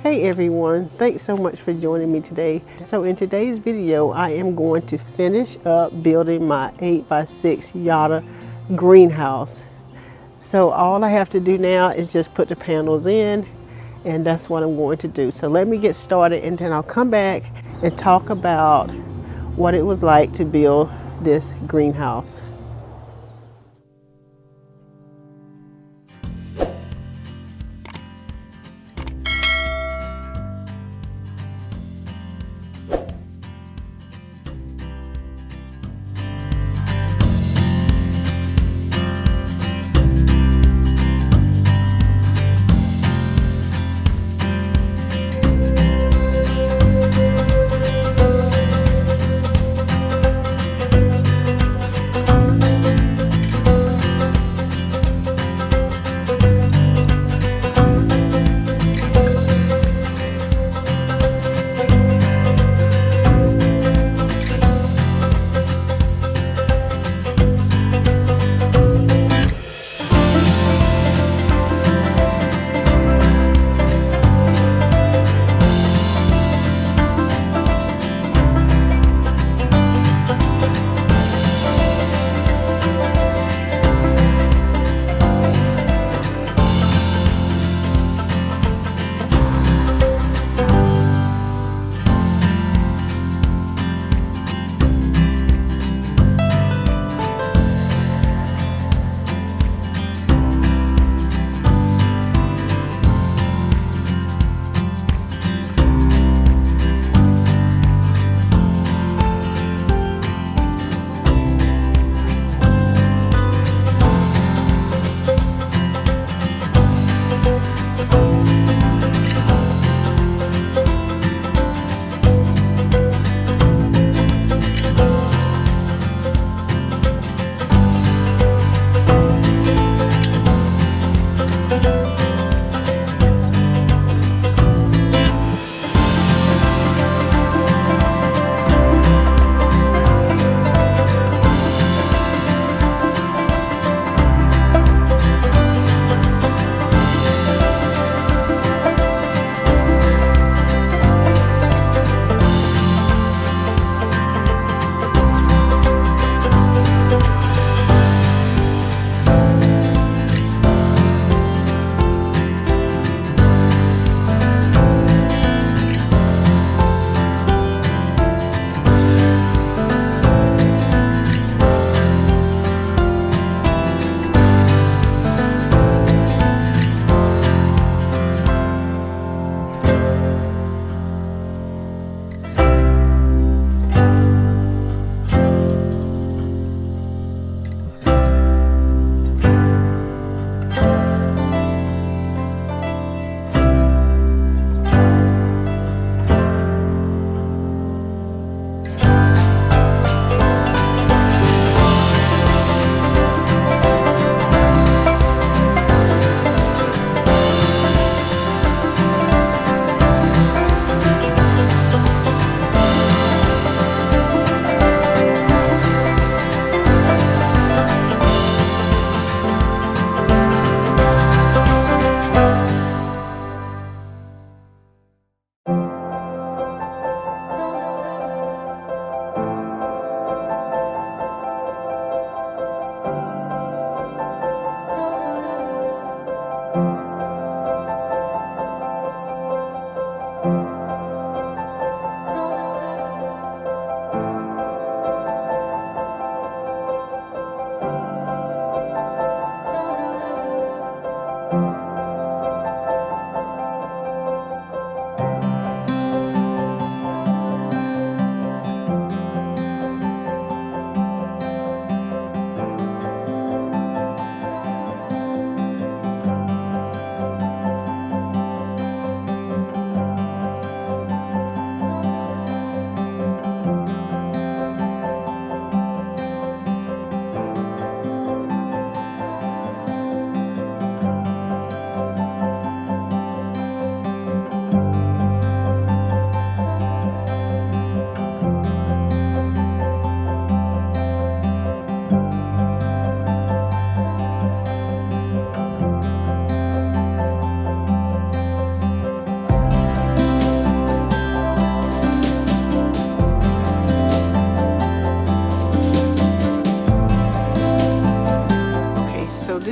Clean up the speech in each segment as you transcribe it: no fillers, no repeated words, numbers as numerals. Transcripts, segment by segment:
Hey everyone, thanks so much for joining me today. So in today's video, I am going to finish up building my 8x6 Yada greenhouse. So all I have to do now is just put the panels in, and that's what I'm going to do. So let me get started, and then I'll come back and talk about what it was like to build this greenhouse.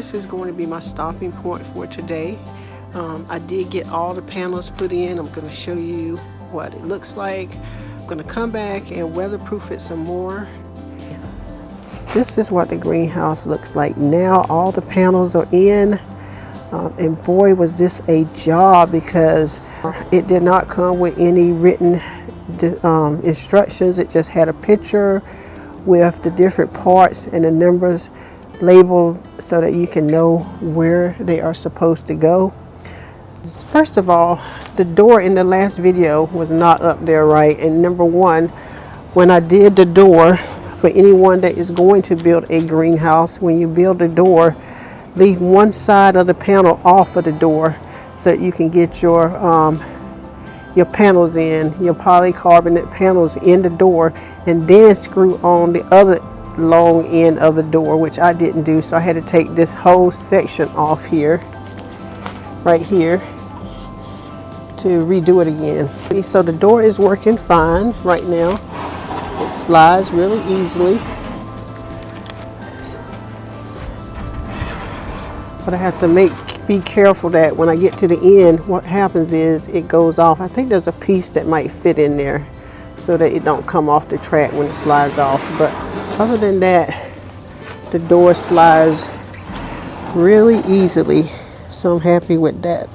this is going to be my stopping point for today. I did get all the panels put in. I'm going to show you what it looks like. I'm going to come back and weatherproof it some more. This is what the greenhouse looks like now. All the panels are in, and boy was this a job, because it did not come with any written instructions. It just had a picture with the different parts and the numbers labeled so that you can know where they are supposed to go. First of all, the door in the last video was not up there right, and number one, when I did the door, for anyone that is going to build a greenhouse, when you build a door, leave one side of the panel off of the door so that you can get your panels in, your polycarbonate panels in the door, and then screw on the other long end of the door, which I didn't do. So I had to take this whole section off here, right here, to redo it again. So the door is working fine right now. It slides really easily, but I have to be careful that when I get to the end, what happens is it goes off. I think there's a piece that might fit in there so that it don't come off the track when it slides off. But other than that, the door slides really easily, so I'm happy with that.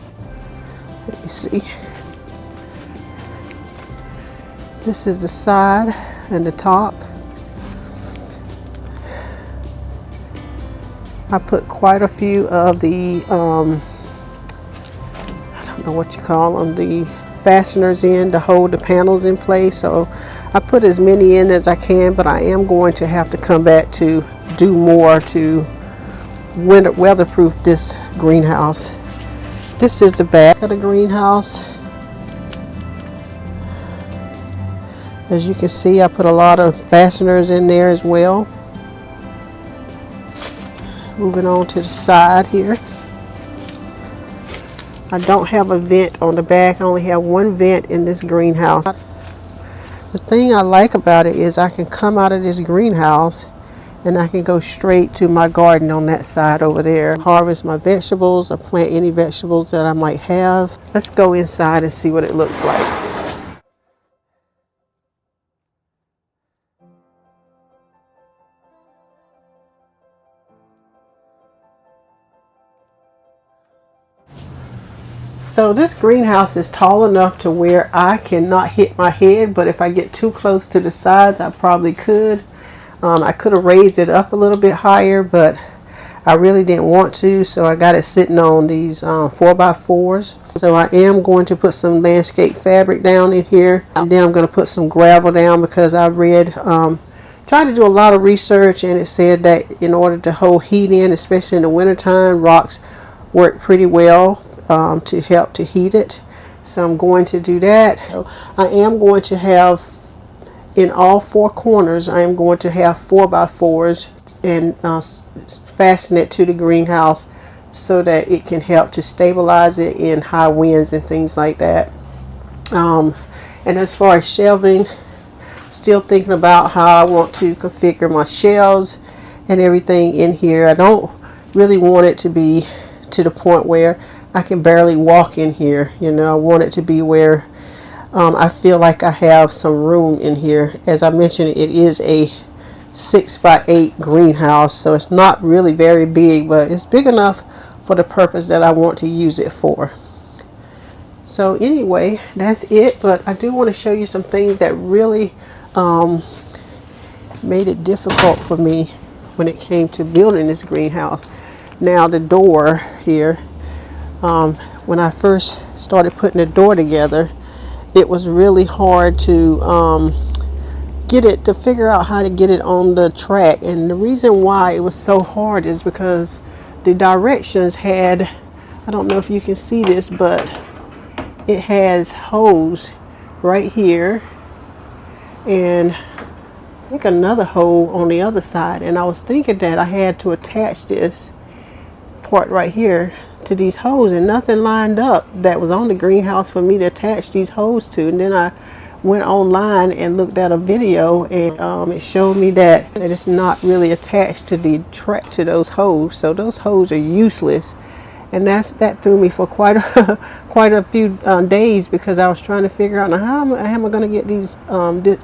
Let me see. This is the side and the top. I put quite a few of the I don't know what you call them, the fasteners in to hold the panels in place. So I put as many in as I can, but I am going to have to come back to do more to weatherproof this greenhouse. This is the back of the greenhouse. As you can see, I put a lot of fasteners in there as well. Moving on to the side here. I don't have a vent on the back. I only have one vent in this greenhouse. The thing I like about it is I can come out of this greenhouse and I can go straight to my garden on that side over there. Harvest my vegetables or plant any vegetables that I might have. Let's go inside and see what it looks like. So this greenhouse is tall enough to where I cannot hit my head, but if I get too close to the sides, I probably could. I could have raised it up a little bit higher, but I really didn't want to, so I got it sitting on these 4x4s. So I am going to put some landscape fabric down in here, and then I'm going to put some gravel down, because I read, tried to do a lot of research, and it said that in order to hold heat in, especially in the wintertime, rocks work pretty well to help to heat it. So I'm going to do that. I am going to have, in all four corners, I am going to have 4x4s and fasten it to the greenhouse so that it can help to stabilize it in high winds and things like that. And as far as shelving, I'm still thinking about how I want to configure my shelves and everything in here. I don't really want it to be to the point where I can barely walk in here. You know, I want it to be where I feel like I have some room in here. As I mentioned, it is a 6x8 greenhouse, so it's not really very big, but it's big enough for the purpose that I want to use it for. So anyway, that's it. But I do want to show you some things that really made it difficult for me when it came to building this greenhouse. Now the door here, when I first started putting the door together, it was really hard to figure out how to get it on the track. And the reason why it was so hard is because the directions had, I don't know if you can see this, but it has holes right here and I think another hole on the other side. And I was thinking that I had to attach this part right here to these holes, and nothing lined up that was on the greenhouse for me to attach these holes to. And then I went online and looked at a video, and it showed me that it's not really attached to those hoses. So those hoses are useless, and that threw me for quite a few days, because I was trying to figure out, now how am I going to get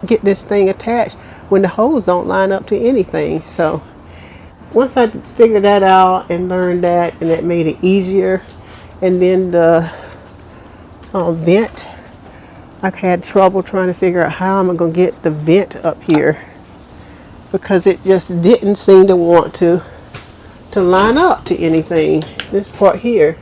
get this thing attached when the hose don't line up to anything. So once I figured that out and learned that, and that made it easier. And then the vent, I had trouble trying to figure out how I'm going to get the vent up here, because it just didn't seem to want to line up to anything, this part here.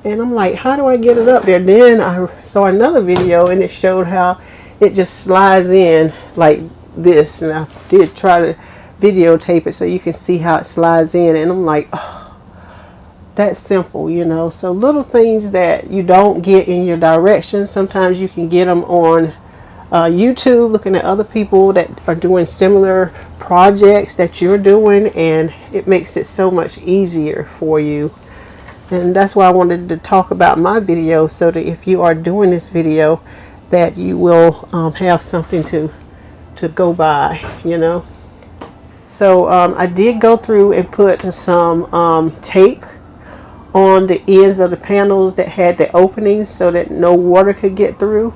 And I'm like, how do I get it up there? Then I saw another video, and it showed how it just slides in like this, and I did try to videotape it so you can see how it slides in. And I'm like, oh, that's simple, you know. So little things that you don't get in your directions, sometimes you can get them on YouTube, looking at other people that are doing similar projects that you're doing, and it makes it so much easier for you. And that's why I wanted to talk about my video, so that if you are doing this video, that you will have something to go by, you know. So I did go through and put some tape on the ends of the panels that had the openings, so that no water could get through,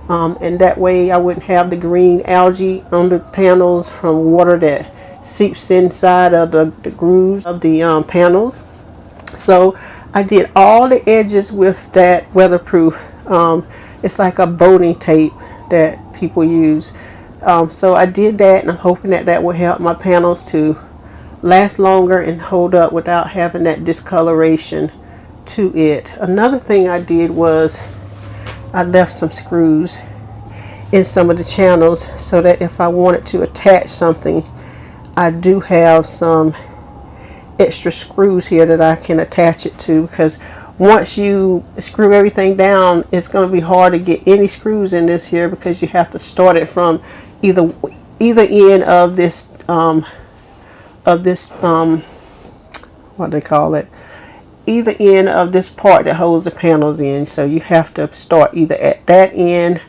and that way I wouldn't have the green algae on the panels from water that seeps inside of the grooves of the panels. So I did all the edges with that weatherproof, it's like a boating tape that people use. So I did that, and I'm hoping that that will help my panels to last longer and hold up without having that discoloration to it. Another thing I did was I left some screws in some of the channels, so that if I wanted to attach something, I do have some extra screws here that I can attach it to, because once you screw everything down, it's going to be hard to get any screws in this here, because you have to start it from either end of this what they call it, either end of this part that holds the panels in. So you have to start either at that end,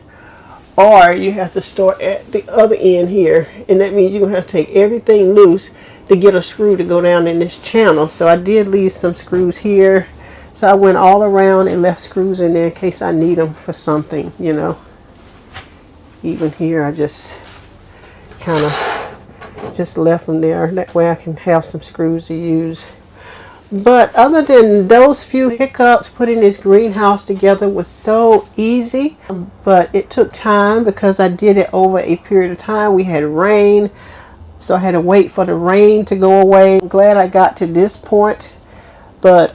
or you have to start at the other end here, and that means you're going to have to take everything loose to get a screw to go down in this channel. So I did leave some screws here, so I went all around and left screws in there in case I need them for something, you know. Even here I just kind of just left them there, that way I can have some screws to use. But other than those few hiccups, putting this greenhouse together was so easy, but it took time because I did it over a period of time. We had rain, so I had to wait for the rain to go away. I'm glad I got to this point, but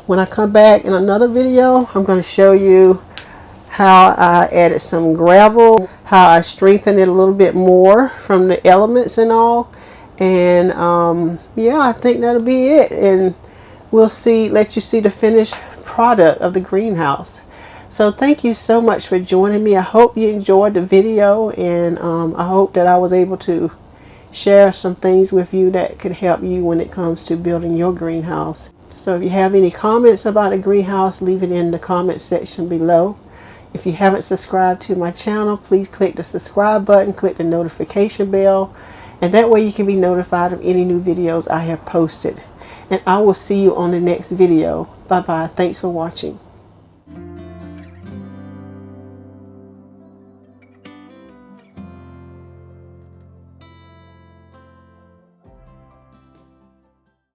when I come back in another video, I'm going to show you how I added some gravel, how I strengthened it a little bit more from the elements and all. And yeah, I think that'll be it, and we'll let you see the finished product of the greenhouse. So thank you so much for joining me. I hope you enjoyed the video, and I hope that I was able to share some things with you that could help you when it comes to building your greenhouse. So if you have any comments about a greenhouse, leave it in the comment section below. If you haven't subscribed to my channel, please click the subscribe button, click the notification bell, and that way you can be notified of any new videos I have posted. And I will see you on the next video. Bye bye. Thanks for watching.